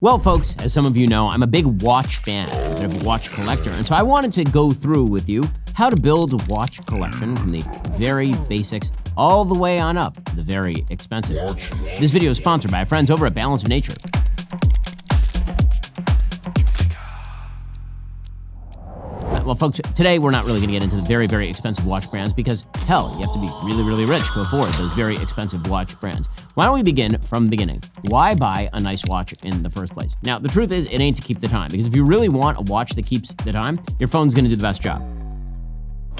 Well, folks, as some of you know, I'm a big watch fan, a bit of a watch collector, and so I wanted to go through with you how to build a watch collection from the very basics all the way on up to the very expensive. This video is sponsored by our friends over at Balance of Nature. Well, folks, today we're not really going to get into the very, very expensive watch brands because, hell, you have to be really, really rich to afford those very expensive watch brands. Why don't we begin from the beginning? Why buy a nice watch in the first place? Now, the truth is, it ain't to keep the time, because if you really want a watch that keeps the time, your phone's going to do the best job.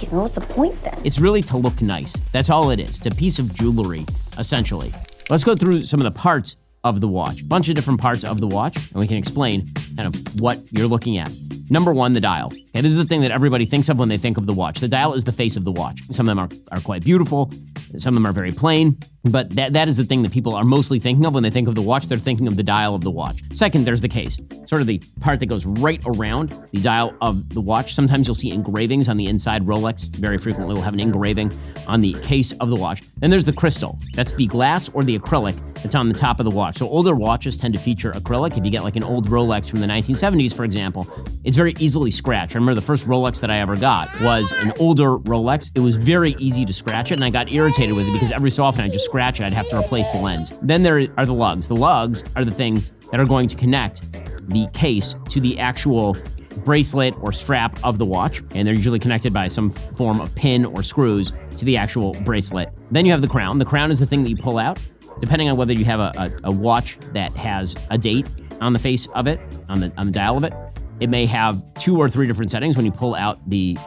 What's the point then? It's really to look nice. That's all it is. It's a piece of jewelry, essentially. Let's go through some of the parts of the watch, a bunch of different parts of the watch, and we can explain kind of what you're looking at. Number one, the dial. Okay, this is the thing that everybody thinks of when they think of the watch. The dial is the face of the watch. Some of them are quite beautiful. Some of them are very plain. But that is the thing that people are mostly thinking of when they think of the watch. They're thinking of the dial of the watch. Second, there's the case. Sort of the part that goes right around the dial of the watch. Sometimes you'll see engravings on the inside. Rolex very frequently will have an engraving on the case of the watch. Then there's the crystal. That's the glass or the acrylic that's on the top of the watch. So older watches tend to feature acrylic. If you get like an old Rolex from the 1970s, for example, it's very easily scratched. I remember the first Rolex that I ever got was an older Rolex. It was very easy to scratch it, and I got irritated with it because every so often I'd just scratch it. I'd have to replace the lens. Then there are the lugs. The lugs are the things that are going to connect the case to the actual bracelet or strap of the watch, and they're usually connected by some form of pin or screws to the actual bracelet. Then you have the crown. The crown is the thing that you pull out. Depending on whether you have a watch that has a date on the face of it, on the dial of it, it may have 2 or 3 different settings when you pull out the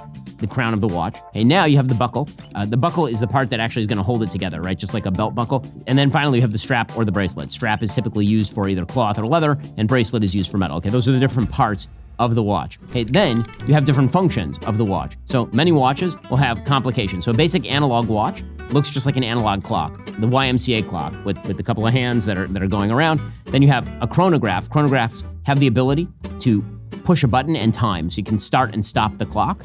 crown of the watch. Okay, now you have the buckle. The buckle is the part that actually is going to hold it together, right? Just like a belt buckle. And then finally you have the strap or the bracelet. Strap is typically used for either cloth or leather, and bracelet is used for metal. Okay, those are the different parts of the watch. Okay, then you have different functions of the watch. So many watches will have complications. So a basic analog watch looks just like an analog clock, the YMCA clock with a couple of hands that are going around. Then you have a chronograph. Chronographs have the ability to push a button and time, so you can start and stop the clock.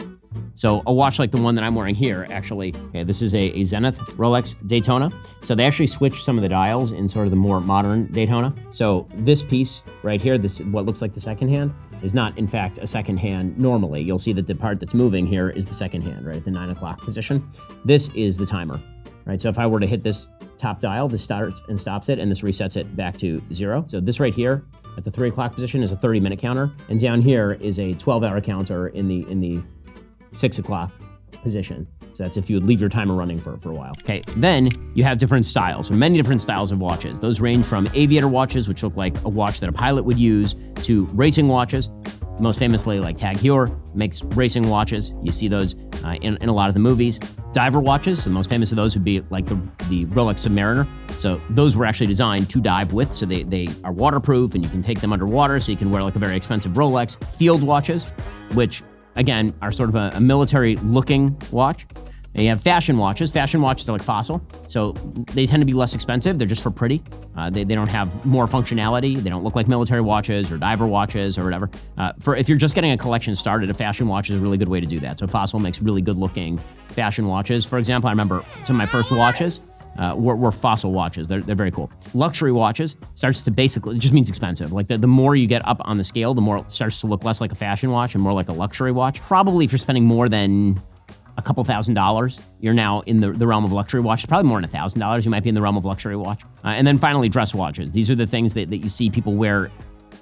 So a watch like the one that I'm wearing here, actually, okay, this is a Zenith Rolex Daytona. So they actually switched some of the dials in sort of the more modern Daytona. So this piece right here, this what looks like the second hand, is not in fact a second hand normally. You'll see that the part that's moving here is the second hand, right, at the 9 o'clock position. This is the timer, right? So if I were to hit this top dial, this starts and stops it, and this resets it back to 0. So this right here at the 3 o'clock position is a 30-minute counter, and down here is a 12-hour counter in the 6 o'clock position. So that's if you would leave your timer running for a while. Okay, then you have different styles, many different styles of watches. Those range from aviator watches, which look like a watch that a pilot would use, to racing watches. Most famously, like Tag Heuer makes racing watches. You see those in a lot of the movies. Diver watches, the most famous of those would be like the Rolex Submariner. So those were actually designed to dive with, so they are waterproof and you can take them underwater, so you can wear like a very expensive Rolex. Field watches, which again are sort of a military-looking watch. And you have fashion watches. Fashion watches are like Fossil, so they tend to be less expensive. They're just for pretty. They don't have more functionality. They don't look like military watches or diver watches or whatever. If you're just getting a collection started, a fashion watch is a really good way to do that. So Fossil makes really good-looking fashion watches. For example, I remember some of my first watches were Fossil watches. They're very cool. Luxury watches starts to basically, it just means expensive. Like the more you get up on the scale, the more it starts to look less like a fashion watch and more like a luxury watch. Probably if you're spending more than a couple $1,000s, you're now in the realm of luxury watch. Probably more than $1,000, you might be in the realm of luxury watch. And then finally, dress watches. These are the things that you see people wear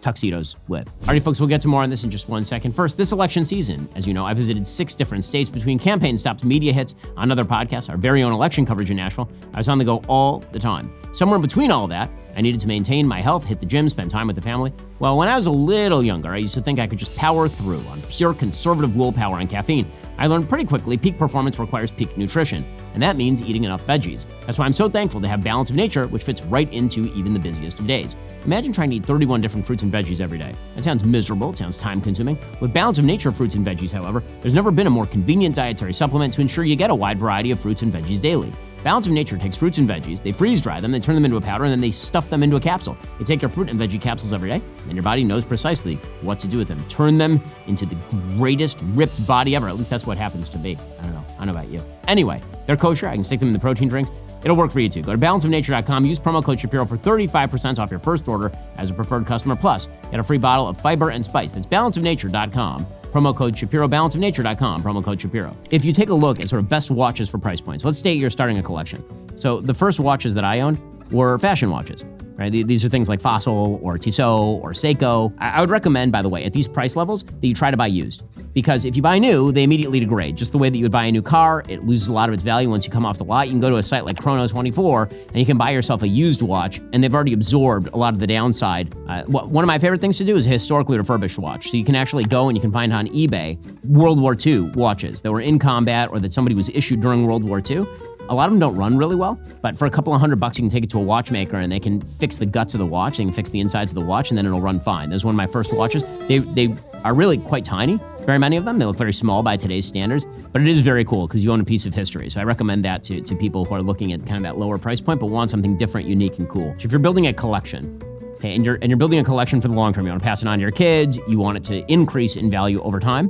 tuxedos with. All right, folks, we'll get to more on this in just one second. First, this election season, as you know, I visited 6 different states between campaign stops, media hits, on other podcasts, our very own election coverage in Nashville. I was on the go all the time. Somewhere in between all of that, I needed to maintain my health, hit the gym, spend time with the family. Well, when I was a little younger, I used to think I could just power through on pure conservative willpower and caffeine. I learned pretty quickly peak performance requires peak nutrition, and that means eating enough veggies. That's why I'm so thankful to have Balance of Nature, which fits right into even the busiest of days. Imagine trying to eat 31 different fruits and veggies every day. That sounds miserable, it sounds time-consuming. With Balance of Nature fruits and veggies, however, there's never been a more convenient dietary supplement to ensure you get a wide variety of fruits and veggies daily. Balance of Nature takes fruits and veggies, they freeze dry them, they turn them into a powder, and then they stuff them into a capsule. You take your fruit and veggie capsules every day, and your body knows precisely what to do with them. Turn them into the greatest ripped body ever. At least that's what happens to me. I don't know about you. Anyway, they're kosher. I can stick them in the protein drinks. It'll work for you too. Go to balanceofnature.com, use promo code Shapiro for 35% off your first order as a preferred customer. Plus, get a free bottle of fiber and spice. That's balanceofnature.com. Promo code Shapiro, balanceofnature.com, promo code Shapiro. If you take a look at sort of best watches for price points, let's say you're starting a collection. So the first watches that I owned were fashion watches, right? These are things like Fossil or Tissot or Seiko. I would recommend, by the way, at these price levels, that you try to buy used. Because if you buy new, they immediately degrade. Just the way that you would buy a new car, it loses a lot of its value once you come off the lot. You can go to a site like Chrono24 and you can buy yourself a used watch, and they've already absorbed a lot of the downside. One of my favorite things to do is a historically refurbished watch. So you can actually go and you can find on eBay World War II watches that were in combat or that somebody was issued during World War II. A lot of them don't run really well, but for a couple of $100, you can take it to a watchmaker and they can fix the guts of the watch, they can fix the insides of the watch, and then it'll run fine. This is one of my first watches. They are really quite tiny, very many of them. They look very small by today's standards, but it is very cool because you own a piece of history. So I recommend that to people who are looking at kind of that lower price point, but want something different, unique, and cool. So if you're building a collection, okay, and you're building a collection for the long term, you want to pass it on to your kids, you want it to increase in value over time,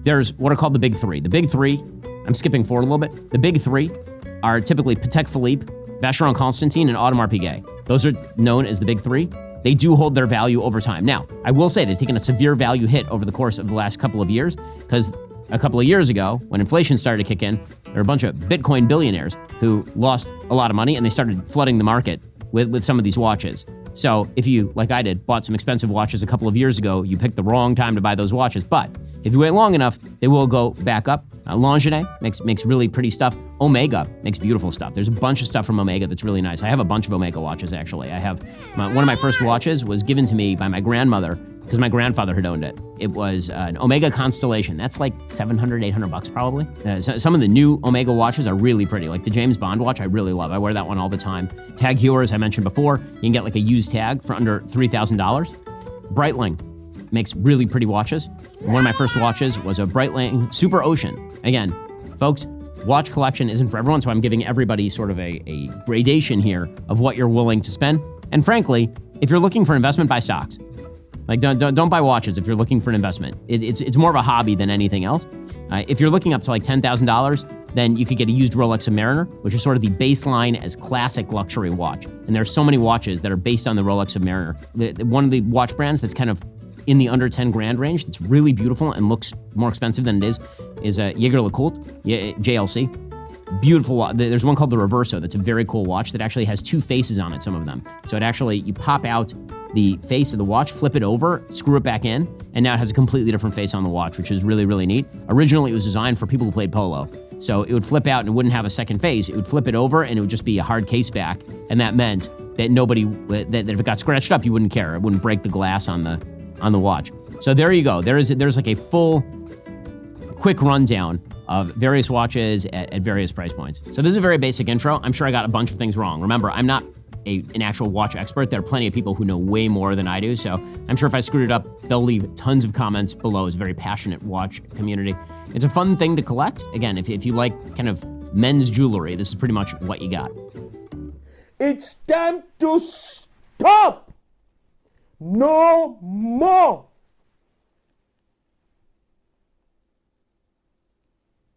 there's what are called the big three. The big three, I'm skipping forward a little bit. The big three are typically Patek Philippe, Vacheron Constantin, and Audemars Piguet. Those are known as the big three. They do hold their value over time. Now, I will say they've taken a severe value hit over the course of the last couple of years, because a couple of years ago, when inflation started to kick in, there were a bunch of Bitcoin billionaires who lost a lot of money, and they started flooding the market with some of these watches. So if you, like I did, bought some expensive watches a couple of years ago, you picked the wrong time to buy those watches. But if you wait long enough, they will go back up. Longines makes really pretty stuff. Omega makes beautiful stuff. There's a bunch of stuff from Omega that's really nice. I have a bunch of Omega watches, actually. I have one of my first watches was given to me by my grandmother because my grandfather had owned it. It was an Omega Constellation. That's like $700, $800 probably. Some of the new Omega watches are really pretty. Like the James Bond watch, I really love. I wear that one all the time. Tag Heuer, as I mentioned before, you can get like a used tag for under $3,000. Breitling makes really pretty watches. One of my first watches was a Breitling Super Ocean. Again, folks, watch collection isn't for everyone, so I'm giving everybody sort of a gradation here of what you're willing to spend. And frankly, if you're looking for investment, buy stocks. Like don't buy watches if you're looking for an investment. It's more of a hobby than anything else. If you're looking up to like $10,000, then you could get a used Rolex Submariner, which is sort of the baseline as classic luxury watch. And there's so many watches that are based on the Rolex Submariner. One of the watch brands that's kind of in the under 10 grand range that's really beautiful and looks more expensive than it is a Jaeger-LeCoultre, JLC. Beautiful watch. There's one called the Reverso that's a very cool watch that actually has two faces on it, some of them. So it actually, you pop out the face of the watch, flip it over, screw it back in, and now it has a completely different face on the watch, which is really, really neat. Originally, it was designed for people who played polo. So it would flip out and it wouldn't have a second face. It would flip it over and it would just be a hard case back. And that meant that that if it got scratched up, you wouldn't care. It wouldn't break the glass on the watch. So there you go. There's like a full, quick rundown of various watches at various price points. So this is a very basic intro. I'm sure I got a bunch of things wrong. Remember, I'm not an actual watch expert. There are plenty of people who know way more than I do. So I'm sure if I screwed it up, they'll leave tons of comments below. It's a very passionate watch community. It's a fun thing to collect. Again, if you like kind of men's jewelry, this is pretty much what you got. It's time to stop! No more!